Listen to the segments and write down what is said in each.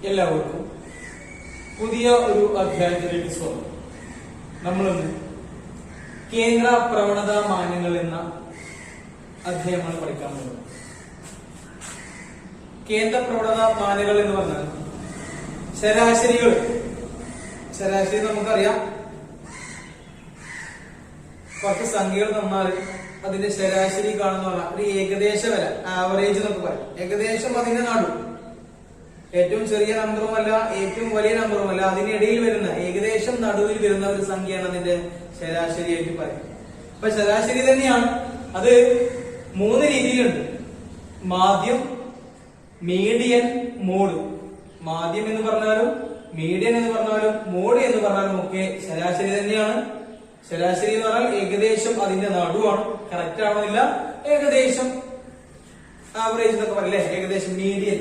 എല്ലാവർക്കും പുതിയ ഒരു അധ്യായത്തിലേക്ക് സ്വാഗതം. നമ്മളിന്ന് കേന്ദ്ര പ്രവണതാ മാനങ്ങൾ എന്ന അധ്യായമാണ് പഠിക്കാൻ പോകുന്നത്. കേന്ദ്ര പ്രവണതാ മാനങ്ങൾ എന്ന് പറഞ്ഞാൽ ശരാശരികൾ. ശരാശരി നമുക്കറിയാം, കുറച്ച് സംഖ്യകൾ തന്നാൽ അതിന്റെ ശരാശരി കാണുന്ന ഒരു ഏകദേശ വില, ആവറേജ് എന്നൊക്കെ പറയും. ഏകദേശം അതിന്റെ നടു, ഏറ്റവും ചെറിയ നമ്പറുമല്ല ഏറ്റവും വലിയ നമ്പറുമല്ല, അതിനിടയിൽ വരുന്ന ഏകദേശം നടുവിൽ വരുന്ന ഒരു സംഖ്യയാണ് അതിന്റെ ശരാശരിയായിട്ട് പറയുന്നത്. അപ്പൊ ശരാശരി തന്നെയാണ്. അത് മൂന്ന് രീതിയിലുണ്ട്: മാധ്യം, മീഡിയൻ, മോഡ്. മാധ്യം എന്ന് പറഞ്ഞാലും മീഡിയൻ എന്ന് പറഞ്ഞാലും മോഡ് എന്ന് പറഞ്ഞാലും ഒക്കെ ശരാശരി തന്നെയാണ്. ശരാശരി എന്ന് പറഞ്ഞാൽ ഏകദേശം അതിന്റെ നടുവാണ്. കറക്റ്റ് ആവണമെന്നില്ല, ഏകദേശം ആവറേജ് എന്നൊക്കെ പറയില്ലേ, ഏകദേശം മീഡിയൻ.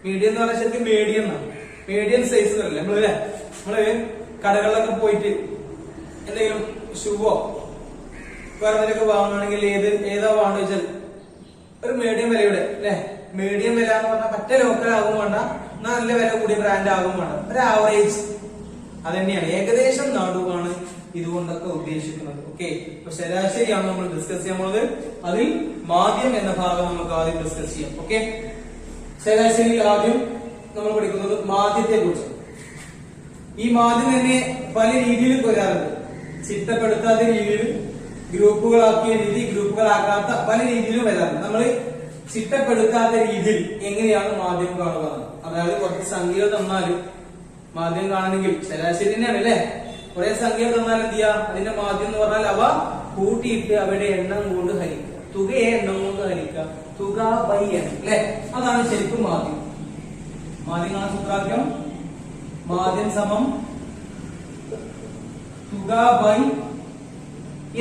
മീഡിയൻ എന്ന് പറഞ്ഞാൽ ശരിക്കും മീഡിയൻ എന്നാണ്. മീഡിയൻ സൈസ് അല്ലേ നമ്മള് കടകളിലൊക്കെ പോയിട്ട് എന്തെങ്കിലും ഷൂവോ വേറെ എന്തെങ്കിലുമൊക്കെ വാങ്ങുകയാണെങ്കിൽ ഏതാ വാങ്ങുക വെച്ചാൽ ഒരു മീഡിയം വിലയുടെ അല്ലെ. മീഡിയം വില എന്ന് പറഞ്ഞാൽ പറ്റ ലോക്കൽ ആകും വേണ്ട, നല്ല വില കൂടിയ ബ്രാൻഡ് ആകും വേണ്ട, ഒരു ആവറേജ്. അത് തന്നെയാണ് ഏകദേശം നടുവാണ് ഇതുകൊണ്ടൊക്കെ ഉദ്ദേശിക്കുന്നത്. ഓക്കെ, അപ്പൊ ശരാശരിയാണ് നമ്മൾ ഡിസ്കസ് ചെയ്യാൻ പോകുന്നത്. അതിൽ മാധ്യം എന്ന ഭാഗം നമുക്ക് ആദ്യം ഡിസ്കസ് ചെയ്യാം. ഓക്കെ, ശരാശരി ആദ്യം നമ്മൾ പഠിക്കുന്നത് മാധ്യത്തെ കുറിച്ച്. ഈ മാധ്യം തന്നെ പല രീതിയിൽ വരാറുണ്ട്. ചിട്ടപ്പെടുത്താത്ത രീതിയിൽ, ഗ്രൂപ്പുകളാക്കിയ രീതി, ഗ്രൂപ്പുകളാക്കാത്ത പല രീതിയിലും വരാറുണ്ട്. നമ്മൾ ചിട്ടപ്പെടുത്താത്ത രീതിയിൽ എങ്ങനെയാണ് മാധ്യം കാണുക? അതായത് കുറച്ച് സംഖ്യകൾ തന്നാലും മാധ്യം കാണണമെങ്കിൽ ശരാശരി തന്നെയാണ് അല്ലെ. കുറെ സംഖ്യകൾ തന്നാൽ എന്ത് ചെയ്യാ? അതിന്റെ മാധ്യം എന്ന് പറഞ്ഞാൽ അവ കൂട്ടിയിട്ട് അവയുടെ എണ്ണം കൊണ്ട് ഹരിക്കുക, തുകയെ എണ്ണം കൊണ്ട് ഹരിക്കുക, തുക ബൈ എണ്ണം അല്ലെ. അതാണ് ശരിക്കും മാധ്യം. മാധ്യമാണ് സൂത്രാക്യം. മാധ്യം സമം തുക ബൈ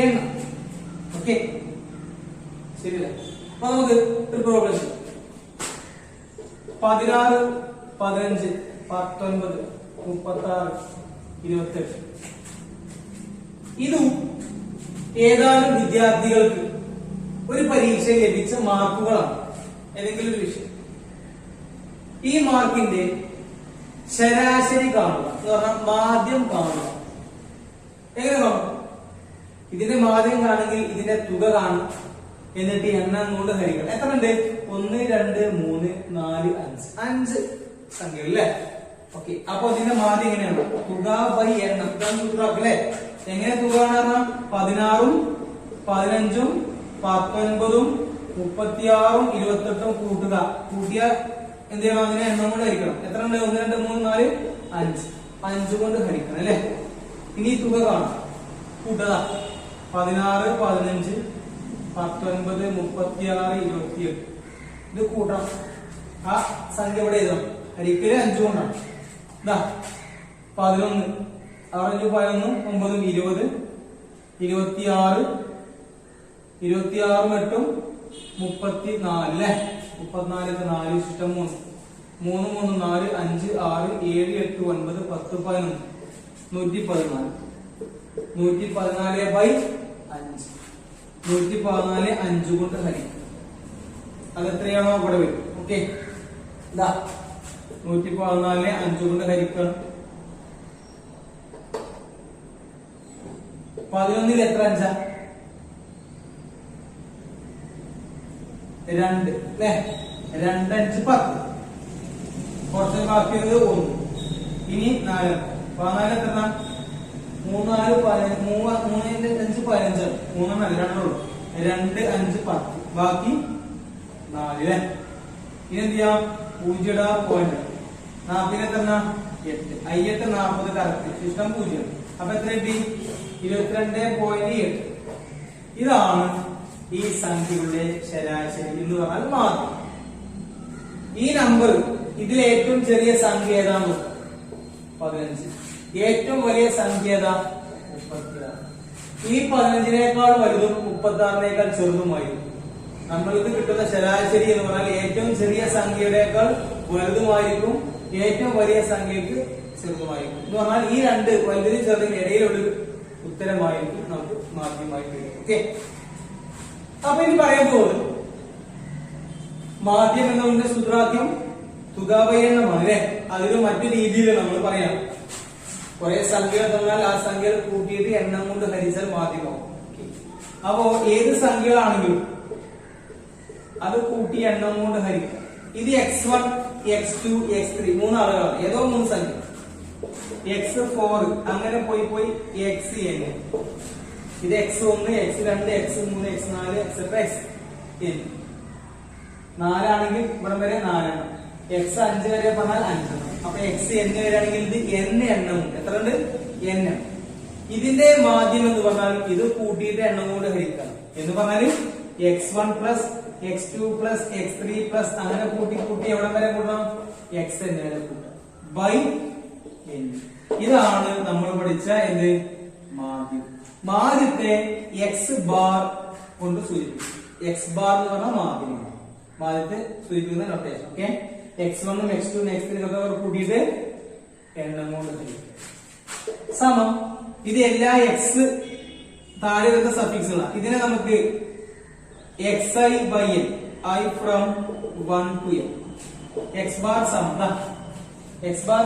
എണ്ണം. ഓക്കെ, ശരിയല്ലേ? അപ്പൊ നമുക്ക് ഒരു പ്രോബ്ലം: 16, 15, 19, 36, 28. ഇതും ഏതാനും വിദ്യാർത്ഥികൾക്ക് ഒരു പരീക്ഷയിൽ ലഭിച്ച മാർക്കുകളാണ്. ഏതെങ്കിലും ഒരു വിഷയം. ഈ മാർക്കിന്റെ ശരാശരി കാണുക എന്ന് പറഞ്ഞാൽ മാധ്യം കാണുക. എങ്ങനെ കാണും? ഇതിന്റെ മാധ്യം കാണെങ്കിൽ ഇതിന്റെ തുക കാണും, എന്നിട്ട് എണ്ണം കൊണ്ട് ഹരിക്കണം. എത്ര ഉണ്ട്? 1, 2, 3, 4, 5. 5 സംഖ്യകൾ അല്ലേ. ഓക്കെ, അപ്പൊ ഇതിന്റെ മാധ്യം എങ്ങനെയാണ്? തുക ബൈ എണ്ണം. ഇതാണ് സൂത്രാക്കല്ലേ. എങ്ങനെ തുക കാണാ? 16, 15, 19, 36, 28 കൂട്ടുക. കൂട്ടിയ എന്ത് ചെയ്യണം? അതിനെ എണ്ണം കൊണ്ട് ഹരിക്കണം. എത്ര ഉണ്ട്? 1, 2, 3, 4, 5. 5 കൊണ്ട് ഹരിക്കണം അല്ലെ. ഇനി തുക കാണാം. കൂട്ടുക. 16, 15, 19, 36, 28. ഇത് കൂട്ടണം. ആ സംഖ്യ ഇവിടെ എഴുതണം. ഹരിക്കല് 5 കൊണ്ടാണ്. ഇതാ 11, 6, 11, 9, 20, 26, 26, 8, 34 അല്ലെ. 34, 4 ഇഷ്ടം 3, 3, 3, 4, 5, 6, 7, 8, 9, 10, 11, 114. 114 ബൈ 5. 114 5 കൊണ്ട് ഹരിക്കും. അതെത്രയാണോ അവിടെ വരും. ഓക്കെ, ഇതാ 114 5 കൊണ്ട് ഹരിക്കണം. 11 എത്ര? 5 2 അല്ലെ. 2, 5, 10. കുറച്ച് ബാക്കിയത് 1. ഇനി 4. 14 എത്ര? 3, 4, 15. 3, 5, 15. 3 നല്ല 2 ഉള്ളു. 2, 5, 10. ബാക്കി 4 അല്ലെ. ഇനി എന്ത് ചെയ്യാം? 0 പോയിന്റ്. 40 എത്ര? 8. 8, 40 കറക്റ്റ്. ഇഷ്ടം 0. അപ്പൊ എത്ര കിട്ടി? 22.8. ഇതാണ് ഈ സംഖ്യകളുടെ ശരാശരി എന്ന് പറഞ്ഞാൽ മാധ്യം. ഈ നമ്പർ, ഇതിൽ ഏറ്റവും ചെറിയ സംഖ്യ ഏതാണ്? 15. ഏറ്റവും വലിയ സംഖ്യ ഏതാ? 36. ഈ 15നേക്കാൾ വലുതും 36നേക്കാൾ ചെറുതുമായിരുന്നു. നമ്മൾക്ക് കിട്ടുന്ന ശരാശരി എന്ന് പറഞ്ഞാൽ ഏറ്റവും ചെറിയ സംഖ്യയുടേക്കാൾ വലുതുമായിരിക്കും, ഏറ്റവും വലിയ സംഖ്യക്ക് ചെറുതുമായിരിക്കും. എന്ന് പറഞ്ഞാൽ ഈ രണ്ട് വലുതിനും ചെറുതിനും ഇടയിലുള്ളൊരു ഉത്തരമായിരിക്കും നമുക്ക് മാധ്യമായി വരും. ഓക്കെ, അപ്പൊ ഇനി പറയാൻ പോകുന്നത് മാധ്യം എന്നതിന്റെ സൂത്രാക്യം തുക എണ്ണമാണ് അല്ലെ. അതൊരു മറ്റു രീതിയിൽ നമ്മൾ പറയാം. കുറെ സംഖ്യകൾ തന്നാൽ ആ സംഖ്യകൾ കൂട്ടിയിട്ട് എണ്ണം കൊണ്ട് ഹരിച്ചാൽ മാധ്യമം. അപ്പോ ഏത് സംഖ്യകളാണെങ്കിലും അത് കൂട്ടി എണ്ണം കൊണ്ട് ഹരിക്കുക. ഇത് x1 x2 x3 മൂന്നാളുകളാണ്, ഏതോ മൂന്ന് സംഖ്യ. x4 അങ്ങനെ പോയി പോയി xn, ഇത് x1 x2 x3 x4 etcetera xn. 4 ആണെങ്കിൽ ഇവിടെ വരെ 4 എണ്ണം, x5 വരെ പറഞ്ഞാൽ 5 എണ്ണം. അപ്പൊ xn വരെയാണെങ്കിൽ ഇത് n എണ്ണം എത്ര ഉണ്ട്? n. ഇതിന്റെ മാധ്യം എന്ന് പറഞ്ഞാൽ ഇത് കൂട്ടിയിട്ട് എണ്ണം കൊണ്ട് ഹരിക്കണം എന്ന് പറഞ്ഞാൽ x1 plus x2 plus x3 plus അങ്ങനെ കൂട്ടി കൂട്ടി എവിടെ വരെ കൂട്ടണം? xn വരെ കൂട്ടണം ബൈ n. ഇതാണ് നമ്മൾ പഠിച്ച എന്ത് മാധ്യം. മാധ്യത്തെ x ബാർ കൊണ്ട് സൂചിപ്പിക്കും. x ബാർ എന്ന് പറഞ്ഞാൽ മാധ്യമമാണ്, മാധ്യത്തെ സൂചിപ്പിക്കുന്ന notation. Okay, x1 x2 x3 ഒക്കെ കൂട്ടിയിട്ട് എണ്ണം കൊണ്ട് ഹരിക്കും. സമം ഇത് എല്ലാ x താഴെ വരുന്ന സഫിക്സുകളാണ്. ഇതിനെ നമുക്ക് xi by n, I from 1 to n. x bar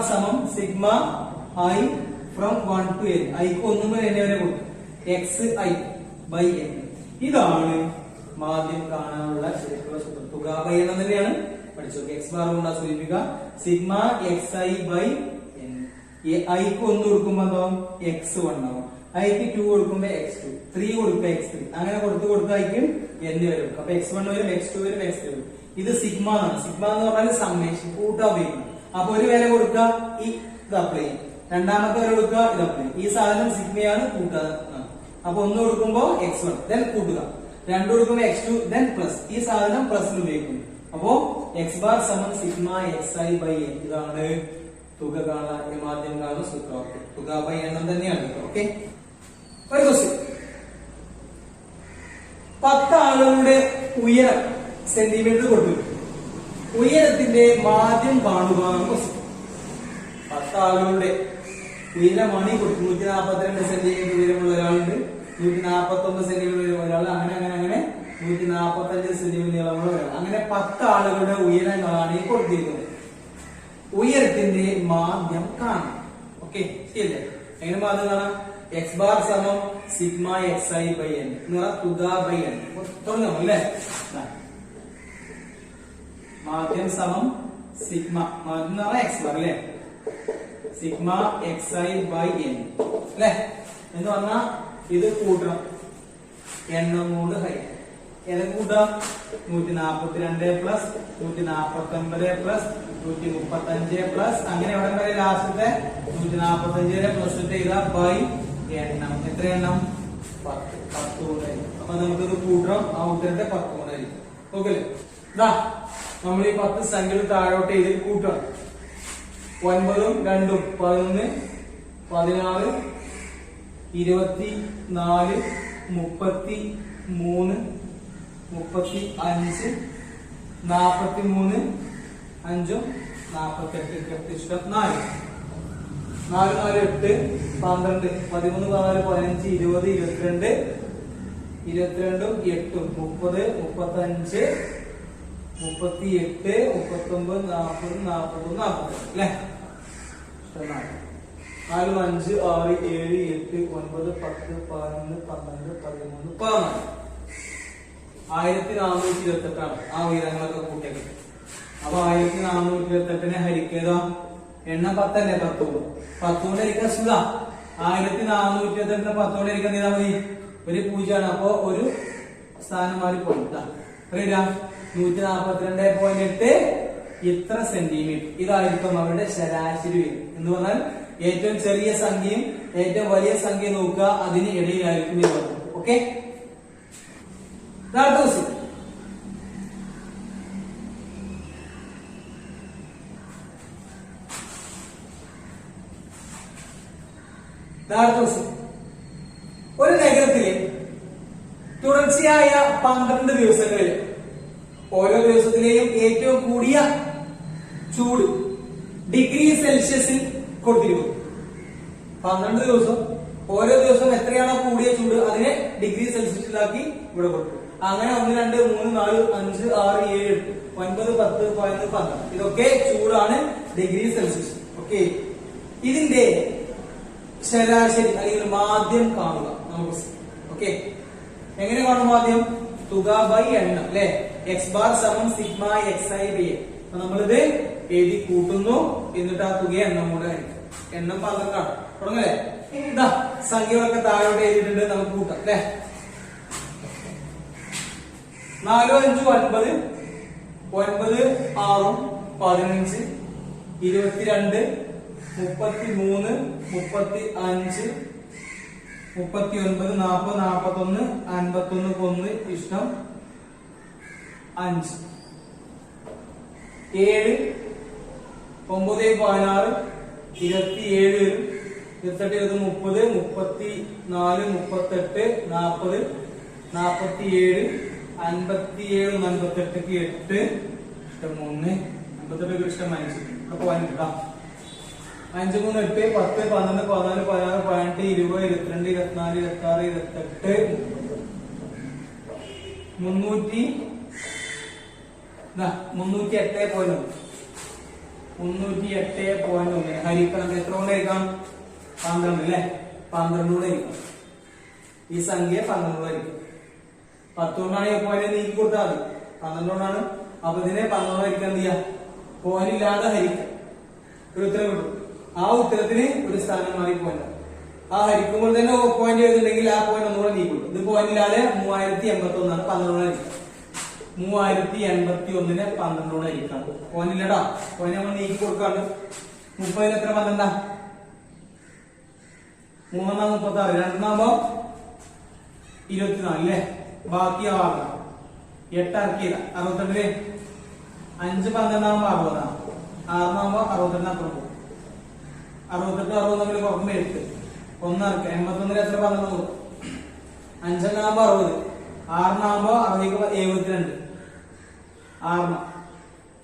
സമം sigma I from 1 to n. I ക്ക് 1 മുതൽ n വരെ കൊടുക്കും. xi by n. ഇതാണ് മാധ്യം കാണാനുള്ള ശരിക്കുള്ള സൂത്രം. തുക ബൈ എണ്ണം തന്നെയാണ് പഠിച്ചു. x ബാർ കൊണ്ട് സൂചിപ്പിക്കുക sigma xi by n. I ക്ക് 1 കൊടുക്കുമ്പോ എന്താവും? x1 ആവും. I ക്ക് 2 കൊടുക്കുമ്പോ x2, 3 കൊടുക്കുക x3, അങ്ങനെ കൊടുത്ത് I ക്ക് n വരും. അപ്പൊ x1 വരും, x2 വരും, x3 വരും. ഇത് സിഗ്മ ആണ്. സിഗ്മ എന്ന് പറഞ്ഞാൽ സമ്മേഷൻ, കൂട്ടാ ഉപയോഗിക്കണം. അപ്പൊ ഒരു വില കൊടുക്കുക, ഈ ഇത് അപ്ലൈ ചെയ്യും. രണ്ടാമത്തെ വില കൊടുക്കുക, ഇത് അപ്ലൈ ചെയ്യും. ഈ സാധനം സിഗ്മയാണ്, കൂട്ടുക. അപ്പൊ 1 കൊടുക്കുമ്പോ x1 ദെൻ കൂട്ടുക, 2 കൊടുക്കുമ്പോ x2 ദെൻ പ്ലസ്, ഈ സാധനം പ്ലസിൽ ഉപയോഗിക്കുന്നു. അപ്പോ x ബാർ സമം സിഗ്മ xi by n. ഇതാണ് തുക കാണാൻ മാധ്യം കാണുന്ന സൂത്രം. തുക ബൈ എണ്ണം തന്നെയാണ്. ഓക്കെ, ഒരു ക്വസ്റ്റ്യൻ. 10 ആളുകളുടെ ഉയരം സെന്റിമീറ്റർ കൊടുത്തു. ഉയരത്തിന്റെ മാധ്യം കാണുക. 10 ആളുകളുടെ ഉയരമാണ് കൊടുത്തു. 142 സെന്റിമീറ്റർ ഉയരമുള്ള ഒരാളുണ്ട്, 149 സെന്റിമീറ്റർ ഉയരമുള്ള ഒരാൾ, അങ്ങനെ അങ്ങനെ അങ്ങനെ 145 സെന്റിമീറ്റർ നീളമുള്ള ഒരാൾ, അങ്ങനെ 10 ആളുകളുടെ ഉയരങ്ങളാണ് ഈ കൊടുത്തിരിക്കുന്നത്. ഉയരത്തിന്റെ മാധ്യം കാണാം. ഓക്കെ, ശരിയല്ലേ? എങ്ങനെ മാധ്യം കാണാം? x ബാർ സമം സിഗ്മ xi by n എന്ന് പറഞ്ഞാൽ തുക ബൈ n. തുടങ്ങാം അല്ലേ? മാധ്യം സമം സിഗ്മ, മാധ്യം എന്ന് പറഞ്ഞാൽ x ബാർ അല്ലേ, സിഗ്മ xi by n അല്ലേ എന്ന് പറഞ്ഞാൽ ഇത് കൂട്ടണം, എണ്ണം കൊണ്ട് ഹരിക്കണം. ഏതൊക്കെ കൂട്ടാം? 142 പ്ലസ് 149 പ്ലസ് 135 പ്ലസ് അങ്ങനെ എവിടെ വരെ ലാസ്റ്റത്തെ 145 വരെ പ്ലസ് ചെയ്താൽ ബൈ എണ്ണം. എത്ര എണ്ണം? 10 കൊണ്ടായിരിക്കും. അപ്പൊ നമുക്കിത് കൂട്ടണം, ആ ഉത്തരത്തെ 10 കൊണ്ടായിരിക്കും. ഓക്കെ അല്ലേ? ഇതാ നമ്മൾ ഈ 10 സംഖ്യകൾ താഴോട്ട് ഇതിൽ കൂട്ടണം. 9 ഉം 2 ഉം 11 16 24 33 35 43 5 48 ഇഷ്ടം 4 4 4 8 12 13 14 15 20 22 22 8 30 35 38 39 40 41 40 അല്ലേ? 4 5 6 7 8 9 10 11 12 13 14 1428 ആണ് ആ ഉയരങ്ങളൊക്കെ കൂട്ടിയത്. അപ്പൊ 1428 ഹരിക്കുക, എണ്ണം 10 അല്ലേ? 10 കൊണ്ട് ഹരിക്കാൻ സുഖ. 1428 10 കൊണ്ട് ഹരിക്കാൻ ചെയ്താൽ മതി, ഒരു 0 ആണ്. അപ്പൊ ഒരു സ്ഥാനം മാറി പോയി. 142.8 ഇത്ര സെന്റിമീറ്റർ. ഇതായിരിക്കും അവരുടെ ശരാശരി ഉയരം എന്ന് പറഞ്ഞാൽ ഏറ്റവും ചെറിയ സംഖ്യയും ഏറ്റവും വലിയ സംഖ്യ നോക്കുക, അതിന് ഇടയിലായിരിക്കും ഇത്. ഓക്കെ, ഒരു നഗരത്തിലെ തുടർച്ചയായ 12 ദിവസങ്ങളിൽ ഓരോ ദിവസത്തിലെയും ഏറ്റവും കൂടിയ ചൂട് ഡിഗ്രി സെൽഷ്യസിൽ കൊടുത്തിരിക്കുന്നു. 12 ദിവസം ഓരോ ദിവസം എത്രയാണോ കൂടിയ ചൂട് അതിനെ ഡിഗ്രി സെൽഷ്യസിലാക്കി ഇവിടെ കൊടുക്കും. അങ്ങനെ 1, 2, 3, 4, 5, 6, 7, 8, 9, 10, 11, 12 ഇതൊക്കെ ചൂടാണ് ഡിഗ്രി സെൽഷ്യസ്. ഓക്കെ, ഇതിന്റെ ശരാശരി അല്ലെങ്കിൽ മാധ്യം കാണുക നമുക്ക്. ഓക്കെ, എങ്ങനെ കാണും മാധ്യം? തുക ബൈ എണ്ണം അല്ലെ, എക്സ് ബാർ സമം sigma x i by a. നമ്മളിത് എഴുതി കൂട്ടുന്നു, എന്നിട്ട് ആ തുക എണ്ണം കൂടെ ആയിരിക്കും. എണ്ണം 12 ആണ്. തുടങ്ങല്ലേ? ഇതാ സംഖ്യകളൊക്കെ താഴോട്ട് എഴുതിയിട്ടുണ്ട്, നമുക്ക് കൂട്ടാം അല്ലെ. 4, 5, 9, 9, 6, 15, 22, 33, 35, 39, 40, 41, 51, ഇഷ്ടം 5, 7, 9, 16, 27, 28, 30, 34, 38, 40, 47, 57, 57, 48, 8, ഇഷ്ടം 3, 58 ഇഷ്ടം 5. ഇവിടെ പോകാനിട്ടാ 5, 3, 8, 10, 12, 14, 16, 18, 20, 22, 24, 26, 28, 308.1. 308.1 ഹരിക്കണം. എത്ര കൊണ്ട് ഹരിക്കാം? 12 അല്ലേ? 12 കൊണ്ട് ഹരിക്കാം. ഈ സംഖ്യ 12 കൊണ്ട് ഹരിക്കും. 10 കൊണ്ടാണ് ഈ പോയിന്റ് നീക്കി കൊടുത്താൽ മതി. 12 കൊണ്ടാണ്. അപ്പൊ ഇതിനെ 12 ഹരിക്കാൻ എന്ത് ചെയ്യാം? പോയിന്റ് ഇല്ലാതെ ഹരിക്കാം. ഒരു ഉത്തരം കിട്ടും. ആ ഉത്തരത്തിന് ഒരു സ്ഥാനം മാറി പോയിന്റ്. ആ ഹരിക്കുമ്പോൾ തന്നെ പോയിന്റ് ചെയ്തിട്ടുണ്ടെങ്കിൽ ആ പോയിന്റ് ഒന്നുകൂടെ നീക്കി കൊടുക്കും. ഇത് പോയിന്റ് ഇല്ലാതെ 3081 ആണ്. 12 കൊണ്ട് ഹരിക്കാം. 3081നെ 12 കൊണ്ട് ഹരിക്കാം. പോയിന്റ് ഇല്ലടാ, പോയിന്റ് നമ്മൾ നീക്കി കൊടുക്കാണ്ട്. 30 എത്ര 12? 3 36, 2 24 അല്ലേ? ബാക്കി 6, 8 ഇറക്കിയതാ 62. 5, 12 60, 6 62 അപ്പുറം പോകും. 68, 60 തമ്മിൽ കുറഞ്ഞ 8, 1 ഇറക്കുക. 81 എത്ര 12? 5 60, 6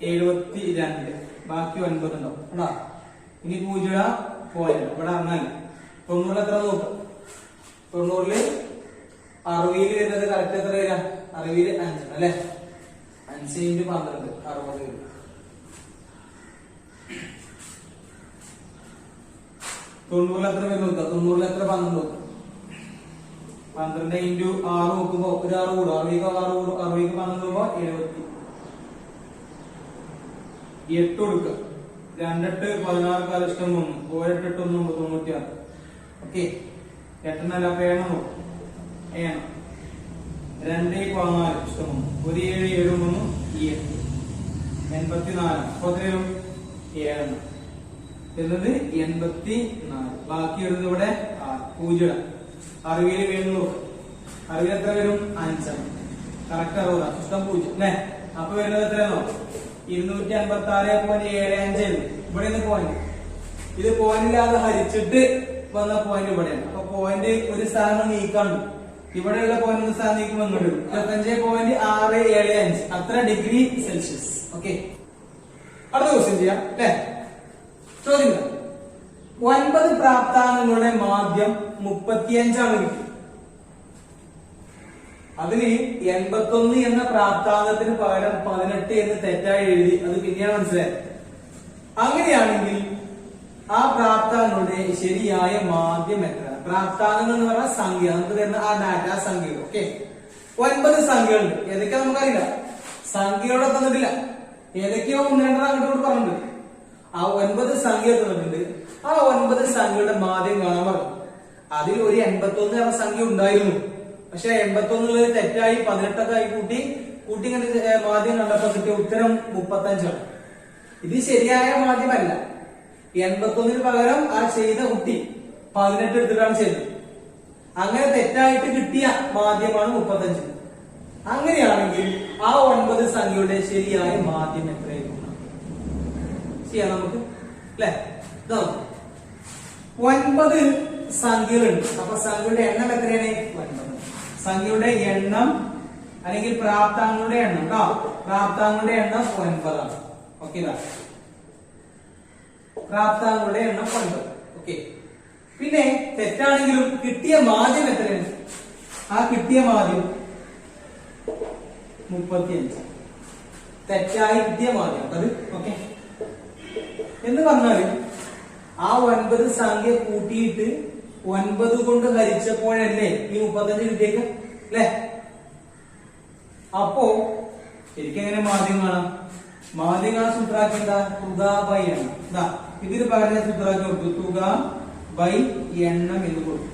72, 6 72, ബാക്കി 9 ഉണ്ടാവും കേട്ടോ. ഇനി 0 പോയിന്റ് ഇവിടെ ഇറങ്ങാനില്ല. 90 എത്ര നോക്കാം? 90 60 വരുന്നത് കറക്റ്റ് എത്ര വരാ? 60 5 അല്ലെ? 5 × 12 60 വരും. 90 എത്ര വരും നോക്കാം? 90 എത്ര 12 നോക്കാം? 12 × 6 നോക്കുമ്പോ ഒരു 6 കൂടും. 60 12 നോക്കുമ്പോ 78 കൊടുക്കുക. 2 8 16 കാലിഷ്ടം 3, 8 8 1 96. ഓക്കെ, 8 4 അപ്പൊ ഏണം നോക്കും. ഏണം 2 14 ഇഷ്ടം 1 7 7 3 84. അപ്പൊ എത്രയും 7 എന്നത് 84. ബാക്കി വരുന്നത് ഇവിടെ 0. 60 വീണ്ടും നോക്കും. 60 എത്ര വരും? 5. കറക്റ്റ് 60. ഇഷ്ടം 0 അല്ലെ? അപ്പൊ വരുന്നത് എത്രയാണോ? 256.75. ഇവിടെ നിന്ന് പോയിന്റ്. ഇത് പോയിന്റ് ഇല്ലാതെ ഹരിച്ചിട്ട് വന്ന പോയിന്റ് ഇവിടെയാണ്. അപ്പൊ പോയിന്റ് ഒരു സ്ഥാനം നീക്കാണ്ട് ഇവിടെയുള്ള പോയിന്റ് ഒരു സ്ഥാനം നീക്കി വന്നിട്ട് 25.675 അത്ര ഡിഗ്രി സെൽഷ്യസ്. ഓക്കെ, അടുത്ത ക്വസ്റ്റ്യൻ ചെയ്യാം അല്ലെ? ചോദ്യം 9 പ്രാപ്താംഗങ്ങളുടെ മാധ്യം 35 ആണ് കിട്ടി. അതിന് 81 എന്ന പ്രാപ്താംഗത്തിന് പകരം 18 എന്ന് തെറ്റായി എഴുതി. അത് പിന്നെയാണ് മനസ്സിലായത്. അങ്ങനെയാണെങ്കിൽ ആ പ്രാപ്താംഗങ്ങളുടെ ശരിയായ മാധ്യം എത്രയാണ്? പ്രാപ്താംഗങ്ങൾ എന്ന് പറഞ്ഞാൽ സംഖ്യ, നമുക്ക് തരുന്ന ആ ഡാറ്റാ സംഖ്യകൾ. ഓക്കെ, 9 സംഖ്യകളുണ്ട്. ഏതൊക്കെയാ നമുക്കറിയില്ല. സംഖ്യയോടെ തന്നിട്ടില്ല. ഏതൊക്കെയോ 1 2 അങ്ങോട്ട് പറഞ്ഞിട്ടുണ്ട്. ആ 9 സംഖ്യ തന്നിട്ടുണ്ട്. ആ 9 സംഖ്യകളുടെ മാധ്യം കാണാൻ പറഞ്ഞു. അതിൽ ഒരു 81 എന്ന സംഖ്യ ഉണ്ടായിരുന്നു. പക്ഷെ 81 തെറ്റായി 18 ആയി കൂട്ടി ഇങ്ങനെ മാധ്യം കണ്ടപ്പോ കിട്ടിയ ഉത്തരം 35 ആണ്. ഇത് ശരിയായ മാധ്യമല്ല. 81 പകരം ആ ചെയ്ത കുട്ടി 18 എടുത്തിട്ടാണ് ചെയ്തത്. അങ്ങനെ തെറ്റായിട്ട് കിട്ടിയ മാധ്യമാണ് 35. അങ്ങനെയാണെങ്കിൽ ആ 9 സംഖ്യയുടെ ശരിയായ മാധ്യം എത്രയായിരിക്കും ചെയ്യാം നമുക്ക് അല്ലെ? 9 സംഖ്യകളുണ്ട്. അപ്പൊ സംഖ്യയുടെ എണ്ണം എത്രയാണ്? 9. സംഖ്യയുടെ എണ്ണം അല്ലെങ്കിൽ പ്രാപ്താംഗങ്ങളുടെ എണ്ണം കേട്ടോ. പ്രാപ്താംഗങ്ങളുടെ എണ്ണം 9 ആണ്. ഓക്കെ, പ്രാപ്താംഗങ്ങളുടെ എണ്ണം 9. ഓക്കെ, പിന്നെ തെറ്റാണെങ്കിലും കിട്ടിയ മാധ്യം എത്രയാണ്? ആ കിട്ടിയ മാധ്യം 35. തെറ്റായി കിട്ടിയ മാധ്യം അത് ഓക്കെ എന്ന് പറഞ്ഞാല് ആ 9 സംഖ്യ കൂട്ടിയിട്ട് 9 കൊണ്ട് ഹരിച്ചപ്പോഴല്ലേ ഈ 35 കിട്ടിയേക്ക അല്ലേ? അപ്പോ ശരിക്കും എങ്ങനെ മാധ്യം കാണാം? മാധ്യം കാണാൻ സൂത്രാക്കി എന്താ? തുക ബൈ എണ്ണം. ഇതാ ഇതിന് പകരം സൂത്രാക്കി കൊടുത്തു തുക ബൈ എണ്ണം എന്ന് കൊടുത്തു.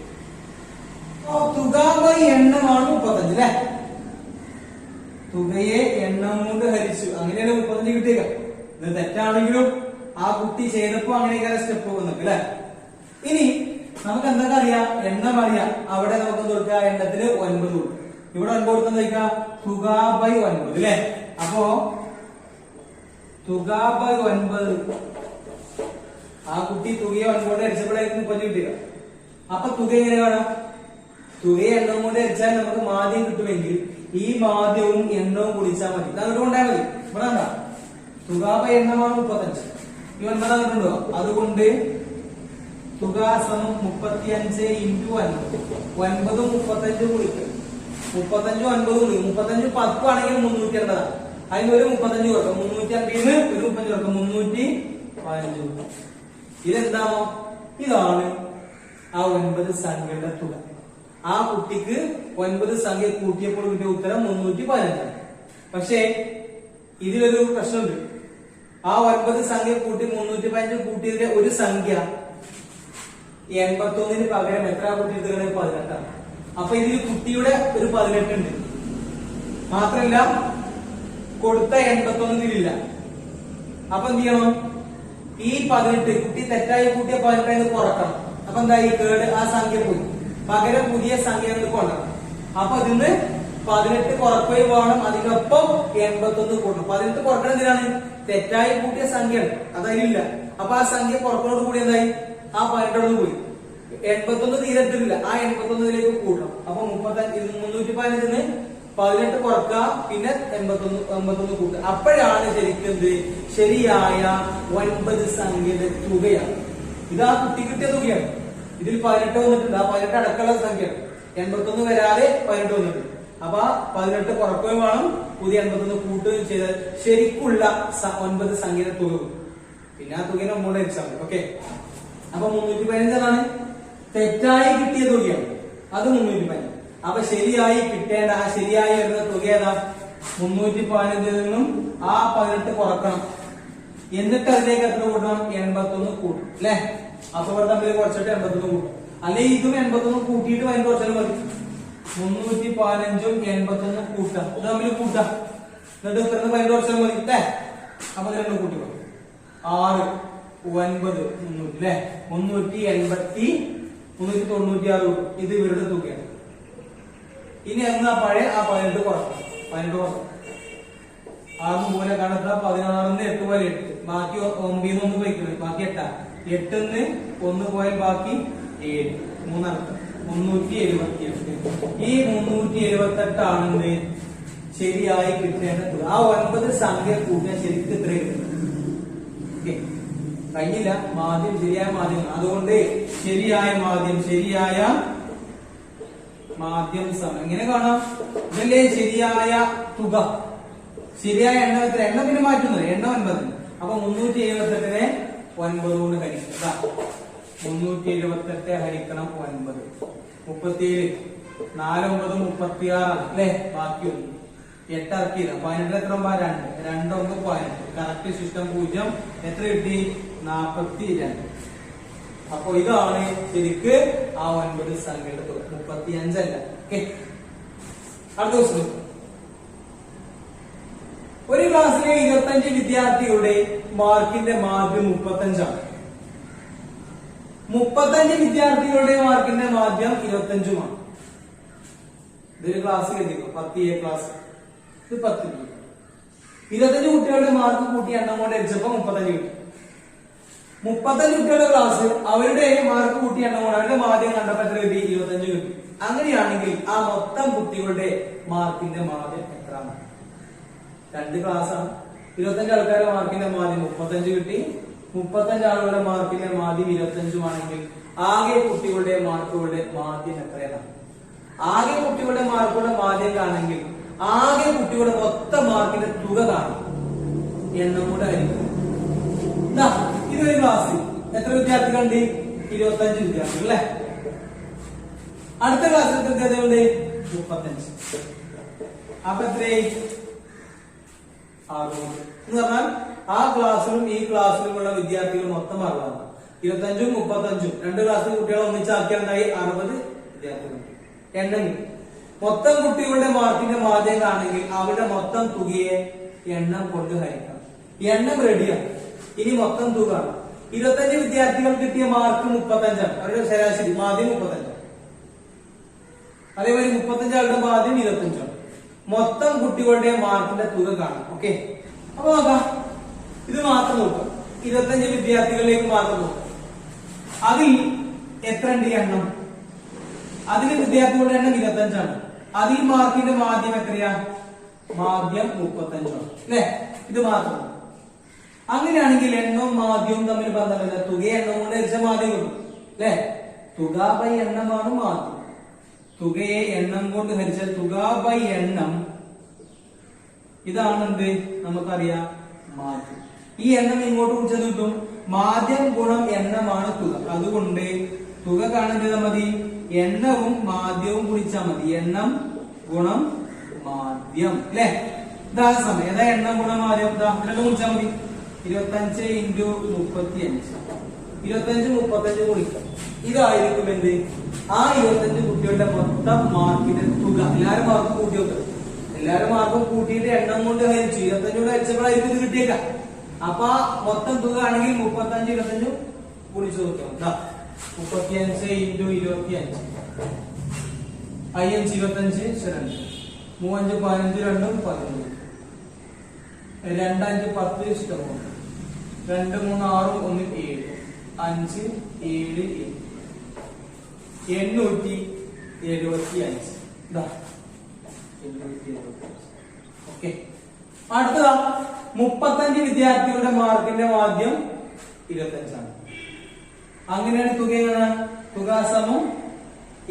തുക ബൈ എണ്ണമാണ് 35 അല്ലെ? തുകയെ എണ്ണം കൊണ്ട് ഹരിച്ചു, അങ്ങനെയാണ് 35 കിട്ടിയേക്ക. ഇത് തെറ്റാണെങ്കിലും ആ കുട്ടി ചെയ്തപ്പോ അങ്ങനെയൊക്കെ സ്റ്റെപ്പ് വന്നിട്ട് അല്ലെ? ഇനി നമുക്ക് എന്തൊക്കെ അറിയാം? എണ്ണം അറിയാം. അവിടെ നമുക്ക് കൊടുക്കുക എണ്ണത്തിന് 9 കൊടുക്കും. ഇവിടെ 9 കൊടുത്താ തുക ബൈ 9 അല്ലെ? അപ്പോ തുക ബൈ 9 ആ കുട്ടി തുകയെ 9 കൊണ്ട് ഹരിച്ചപ്പോഴായിരിക്കും 35 കിട്ടുക. അപ്പൊ തുക എങ്ങനെ കാണാം? തുകയെ എണ്ണം കൊണ്ട് ഹരിച്ചാൽ നമുക്ക് മാധ്യം കിട്ടുമെങ്കിൽ ഈ മാധ്യവും എണ്ണവും കുടിച്ചാൽ മതി. അങ്ങോട്ട് കൊണ്ടാൽ മതി. ഇവിടെ എന്താ തുക ബൈ എണ്ണമാണ് 35. ഈ 9 അങ്ങോട്ടുണ്ടോ? അതുകൊണ്ട് തുക സമം 35 ഇൻറ്റു 9. 9 35 കുടിക്കും. 35 9 കുടിക്കും. 35 10 ആണെങ്കിൽ 380. അതിന് ഒരു 35 കൊടുക്കും. 350 ഒരു 35 കൊടുക്കും. 315. ഇതെന്താണോ? ഇതാണ് ആ 9 സംഖ്യയുടെ തുക. ആ കുട്ടിക്ക് 9 സംഖ്യ കൂട്ടിയപ്പോൾ കിട്ടിയ ഉത്തരം 315. പക്ഷേ ഇതിലൊരു പ്രശ്നമുണ്ട്. ആ 9 സംഖ്യ കൂട്ടി 315 കൂട്ടിയതിലെ ഒരു സംഖ്യ 81 പകരം എത്ര കൂട്ടിയെടുത്തത്? 18. അപ്പൊ ഇതിൽ കുട്ടിയുടെ ഒരു 18 ഉണ്ട്. മാത്രല്ല കൊടുത്ത 81 ഇല്ല. അപ്പൊ എന്ത് ചെയ്യണം? ഈ 18 കുട്ടി തെറ്റായി കൂട്ടിയ 18 കുറക്കണം. അപ്പൊ എന്തായി? കേട് ആ സംഖ്യ പോയി. പകരം പുതിയ സംഖ്യ കൊണ്ടുവരണം. അപ്പൊ അതിന്ന് 18 കുറക്കുകയും വേണം. അതിനൊപ്പം 81 കൂട്ടണം. 18 കുറക്കണം എന്തിനാണ്? തെറ്റായി കൂട്ടിയ സംഖ്യയാണ്, അതതിലില്ല. അപ്പൊ ആ സംഖ്യ കുറക്കണോട് കൂടി എന്തായി? ആ 18 പോയി. 81 തീരെത്തില്ല. ആ 81 കൂട്ടണം. അപ്പൊ 315 18 കുറക്കുക, പിന്നെ 81 കൂട്ടുക. അപ്പോഴാണ് ശരിക്കും എന്ത് ശരിയായ 9 സംഖ്യയുടെ തുകയാണ്. ഇത് ആ കുട്ടി കിട്ടിയ തുകയാണ്. ഇതിൽ 18 വന്നിട്ടുണ്ട്. ആ 18 അടക്കമുള്ള സംഖ്യയാണ്. 81 വരാതെ 18 വന്നിട്ടുണ്ട്. അപ്പൊ 18 കുറക്കുകയും വേണം, പുതിയ 81 കൂട്ടുകയും ചെയ്താൽ ശരിക്കുള്ള 9 സംഖ്യയുടെ തുക. പിന്നെ ആ തുകയെ നമ്മോട് ഹരിച്ചാൽ മതി. ഓക്കെ. അപ്പൊ 315 ആണ് തെറ്റായി കിട്ടിയ തുകയാണ്. അത് 315. അപ്പൊ ശരിയായി കിട്ടേണ്ട ആ ശരിയായി വരുന്ന തുക ഏതാ? 315 നിന്നും ആ 18 കുറക്കണം. എന്നിട്ട് അതിലേക്ക് എത്ര കൂട്ടണം? 81 കൂട്ടും അല്ലെ? അപ്പൊ ഇവിടെ തമ്മിൽ കുറച്ചിട്ട് 81 കൂട്ടും. അല്ലെങ്കിൽ ഇതും 81 കൂട്ടിയിട്ട് അതിന് കുറച്ചാലും മതി. 315ഉം 81 കൂട്ടാം. ഇത് തമ്മിൽ കൂട്ടാം. എന്നിട്ട് ഇത്രന്ന് 15 കുറച്ചാലും മതി അല്ലേ? അപ്പൊ രണ്ടും കൂട്ടി 6 9 300 അല്ലെ? 396. ഇത് ഇവരുടെ തുകയാണ്. ഇനി എന്നാ പഴയ ആ 18 കുറക്കണം. 18 കുറക്കണം. 6 മൂല കണക്കാ 16 8 പോലെ 8. ബാക്കി 9 1 പോയിക്കുന്നത്. ബാക്കി 8. 8 1 പോയാൽ ബാക്കി 7. 3 378. ഈ 378 ആണെന്ന് ശരിയായി കിട്ടേണ്ടത്. ആ 9 സംഖ്യ കൂട്ടാൻ ശരിക്കും ഇത്ര കിട്ടുന്നത്. കഴിഞ്ഞില്ല. മാധ്യം ശരിയായ മാധ്യം. അതുകൊണ്ട് ശരിയായ മാധ്യം സമം എങ്ങനെ കാണാം? ഇതല്ലേ ശരിയായ തുക. ശരിയായ എണ്ണം എത്ര? എണ്ണം പിന്നെ മാറ്റുന്നത്. എണ്ണം 9. അപ്പൊ 378 9 കൊണ്ട് ഹരിക്കാം. 378 ഹരിക്കണം 9. 37 4 9 36 അല്ലെ? ബാക്കി 1 8 ഇറക്കിയില്ല. 18 എത്ര? 2 2 1 18. Correct system 0. എത്ര കിട്ടി? 42. അപ്പൊ ഇതാണ് ശരിക്ക് ആ 9 സംഖ്യയുടെ തുക. 35 അല്ല. അടുത്ത ദിവസം ഒരു ക്ലാസ്സിലെ 25 വിദ്യാർത്ഥികളുടെ മാർക്കിന്റെ മാധ്യം 35 ആണ്. 35 വിദ്യാർത്ഥികളുടെ മാർക്കിന്റെ മാധ്യം 25ഉമാണ്. ഇതൊരു ക്ലാസ് കരുതിക്കും. 10A class. ഇത് 10B. 25 കുട്ടികളുടെ മാർക്ക് കൂട്ടി എണ്ണം കൊണ്ട് ഹരിച്ചപ്പോ 35 കിട്ടി. 35 കുട്ടികളുടെ ക്ലാസ് അവരുടെ മാർക്ക് കൂട്ടി എണ്ണം കൊണ്ട് അവരുടെ മാധ്യം കണ്ടപ്പോ എത്ര കിട്ടി? 25 കിട്ടി. അങ്ങനെയാണെങ്കിൽ ആ മൊത്തം കുട്ടികളുടെ മാർക്കിന്റെ മാധ്യം എത്രയാണ്? 2 ക്ലാസ്സാണ്. 25 ആൾക്കാരുടെ മാർക്കിന്റെ മാധ്യം 35 കിട്ടി. 35 ആളുകളുടെ മാർക്കിന്റെ മാധ്യം 25 ആണെങ്കിൽ ആകെ കുട്ടികളുടെ മാർക്കുകളുടെ മാധ്യം എത്രയാണ്? ആകെ കുട്ടികളുടെ മാർക്കുകളുടെ മാധ്യം ആണെങ്കിൽ ആകെ കുട്ടികളുടെ മൊത്തം മാർക്കിന്റെ തുക കാണും, എണ്ണം കൂടെ ആയിരിക്കും. ഇതൊരു ക്ലാസ്സിൽ എത്ര വിദ്യാർത്ഥികളുണ്ട്? 25 വിദ്യാർത്ഥികൾ അല്ലെ. അടുത്ത ക്ലാസ്സിൽ എത്ര വിദ്യാർത്ഥികളുണ്ട്? 35. അപ്പൊ എത്രയായി? 60 എന്ന് പറഞ്ഞാൽ ആ ക്ലാസ്സിലും ഈ ക്ലാസ്സിലുമുള്ള വിദ്യാർത്ഥികൾ മൊത്തം 60. 25ഉം 35ഉം രണ്ട് ക്ലാസ്സിലെ കുട്ടികളെ ഒന്നിച്ചാക്കിയാണ്ടായി 60 വിദ്യാർത്ഥികൾ. എണ്ണം മൊത്തം കുട്ടികളുടെ മാർക്കിന്റെ മാധ്യം ആണെങ്കിൽ അവരുടെ മൊത്തം തുകയെ എണ്ണം കൊണ്ട് ഹരിക്കണം. എണ്ണം റെഡിയാണ്. ഇനി മൊത്തം തുക 25 വിദ്യാർത്ഥികൾ കിട്ടിയ മാർക്ക് 35ആണ്. അവരുടെ ശരാശരി മാധ്യം 35. അതേപോലെ 35 ആളുടെ മാധ്യം 25ആണ്. മൊത്തം കുട്ടികളുടെ മാർക്കിന്റെ തുക കാണും. ഓക്കെ, അപ്പൊ നോക്കാം. ഇത് മാത്രം നോക്കാം. 25 വിദ്യാർത്ഥികളിലേക്ക് മാത്രം നോക്കാം. അതിൽ എത്ര ഉണ്ട് എണ്ണം? അതിൽ വിദ്യാർത്ഥികളുടെ എണ്ണം 25ആണ്. അതിൽ മാർക്കിന്റെ മാധ്യം എത്രയാ? മാധ്യം 35ആണ് അല്ലെ. ഇത് മാത്രം. അങ്ങനെയാണെങ്കിൽ എണ്ണവും മാധ്യവും തമ്മിൽ ബന്ധമില്ല. തുക എണ്ണം കൊണ്ട് ഹരിച്ച മാധ്യം കിട്ടും അല്ലെ. തുക ബൈ എണ്ണമാണ് മാധ്യം. തുകയെ എണ്ണം കൊണ്ട് ഹരിച്ചാൽ തുക ബൈ എണ്ണം, ഇതാണ് എന്ത് നമുക്കറിയാം മാധ്യം. ഈ എണ്ണം ഇങ്ങോട്ട് കുറിച്ചത് കിട്ടും. മാധ്യം ഗുണം എണ്ണമാണ് തുക. അതുകൊണ്ട് തുക കാണുന്നത് മതി എണ്ണവും മാധ്യവും കുറിച്ചാൽ മതി. എണ്ണം ഗുണം മാധ്യം അല്ലെ. ഇതാ സമയം. ഏതാ എണ്ണം ഗുണം മാധ്യം? രണ്ടും കുറിച്ചാൽ മതി. 25 × 35. 25 35 കുറിക്കാം. ഇതായിരിക്കും എന്ത്? ആ 25 കുട്ടികളുടെ മൊത്തം മാർക്കിന്റെ തുക. എല്ലാരും മാർക്ക് കൂട്ടി വെക്കുക. എല്ലാരും മാർക്കും കൂട്ടിയിട്ട് എണ്ണം കൊണ്ട് ഹരിച്ചു 25 കൊണ്ട് ഹരിച്ചപ്പോഴായിരിക്കും ഇത് കിട്ടിയേക്കാം. അപ്പൊ മൊത്തം തുക ആണെങ്കിൽ 35 25 ഗുണിച്ചു നോക്കാം. 35 × 25. 5 25 ശരി. 3 5 15 2 15. 2 5 10 ഇഷ്ടം. 2 3 6 1 7. 5 7 875. ഓക്കെ, അടുത്തതാ 35 വിദ്യാർത്ഥികളുടെ മാർക്കിന്റെ മാധ്യം 25ആണ്. അങ്ങനെയാണ് തുകയാണ്. തുക സമം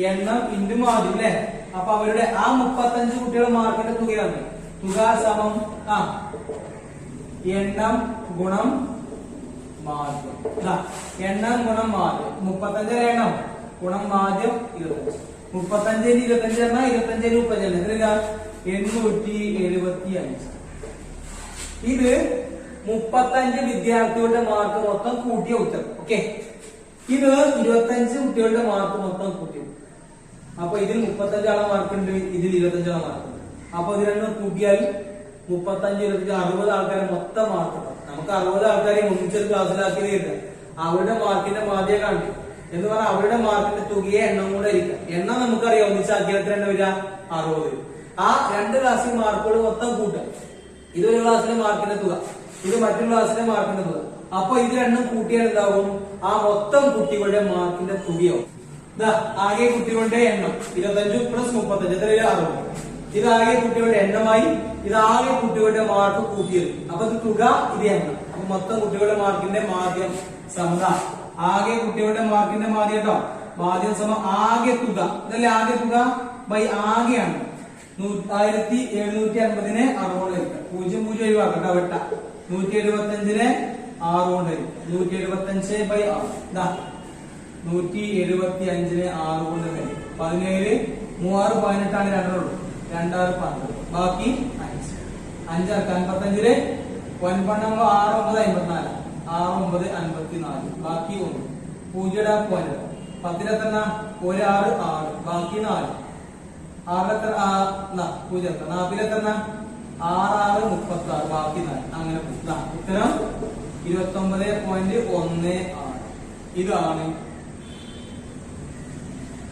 എണ്ണം ഇൻറ്റു മാധ്യം അല്ലെ. അപ്പൊ അവരുടെ ആ 35 കുട്ടികളുടെ മാർക്കിന്റെ തുകയാണ്. തുക സമം എണ്ണം ഗുണം മാധ്യം. എണ്ണം ഗുണം മാധ്യം. 35 എണ്ണം ഗുണം മാധ്യം 25. 35 × 25 എന്നാൽ 25 × 35 എത്രയില്ല? 875. ഇത് 35 വിദ്യാർത്ഥികളുടെ മാർക്ക് മൊത്തം കൂട്ടിയ ഉത്തരം. ഓക്കെ, ഇത് 25 കുട്ടികളുടെ മാർക്ക് മൊത്തം കൂട്ടിയ. അപ്പൊ ഇതിൽ 35 ആളെ മാർക്ക് ഉണ്ട്, ഇതിൽ 25 ആളെ മാർക്ക് ഉണ്ട്. അപ്പൊ ഇത് രണ്ടും കൂട്ടിയാൽ 35 25 60 ആൾക്കാരെ മൊത്തം മാർക്ക് ഉണ്ടാവും. നമുക്ക് 60 ആൾക്കാരെ ഒന്നിച്ചൊരു ക്ലാസ്സിലാക്കി തീർക്കാം. അവരുടെ മാർക്കിന്റെ മാധ്യം കാണിക്കും എന്ന് പറഞ്ഞാൽ അവരുടെ മാർക്കിന്റെ തുകയെ എണ്ണം കൂടെ ഇരിക്കാം. എണ്ണം നമുക്കറിയാം ഒന്നിച്ചാക്കിയാൽ എത്ര എണ്ണം വരിക? 60. ആ രണ്ട് ക്ലാസ്സിൽ മാർക്കുകൾ മൊത്തം കൂട്ടാം. ഇതൊരു ക്ലാസ്സിലെ മാർക്കിന്റെ തുക, ഇത് മറ്റൊരു ക്ലാസ്സിലെ മാർക്കിന്റെ തുക. അപ്പൊ ഇത് രണ്ടും കൂട്ടിയാൽ എന്താവും? ആ മൊത്തം കുട്ടികളുടെ മാർക്കിന്റെ തുകയാവും. ആകെ കുട്ടികളുടെ എണ്ണം 25 + 35 എത്രയില്ല? 60. ഇത് ആകെ കുട്ടികളുടെ എണ്ണമായി. ഇത് ആകെ കുട്ടികളുടെ മാർക്ക് കൂട്ടിയത്. അപ്പൊ ഇത് തുക, ഇത് എണ്ണം. അപ്പൊ മൊത്തം കുട്ടികളുടെ മാർക്കിന്റെ മാധ്യം സമത ആകെ കുട്ടികളുടെ മാർക്കിന്റെ മാധ്യം കേട്ടോ. മാധ്യം സമ ആകെ തുക. ഇതല്ലേ ആകെ തുക ബൈ ആകെയാണ്. 1750-നെ 6 കൊണ്ട് ഹരിക്കാം. 0 0 ഒഴിവാക്കട്ടെ വെട്ട. 175-നെ 6 കൊണ്ട് ഹരിക്കാം. 175/6. 175-നെ 6 കൊണ്ട് ഹരിക്കാം. 17 3 6 18 ആണ്. 2 ഉള്ളൂ. 2 6 12. ബാക്കി 5. 5 55-ന് 9 6 9 54. 6 9 54. ബാക്കി 1. 0 ഇടാം 0. 10 എത്ര? 1 6 6. ബാക്കി 4. 6 എത്ര? 0 എത്ര? 40 എത്ര? 6 6 36. ബാക്കി 4. അങ്ങനെ ഉത്തരം 29.16. ഇതാണ്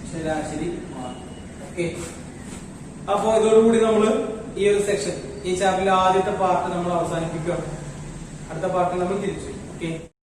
ശരാശരി മാർക്ക്. ഓക്കെ, അപ്പോ ഇതോടുകൂടി നമ്മൾ ഈ ഒരു സെക്ഷൻ, ഈ ചാപ്റ്ററിലെ ആദ്യത്തെ പാർട്ട് നമ്മൾ അവസാനിപ്പിക്കുകയാണ്. അടുത്ത പാർട്ടിൽ നമ്മൾ തിരിച്ചു. ഓക്കെ.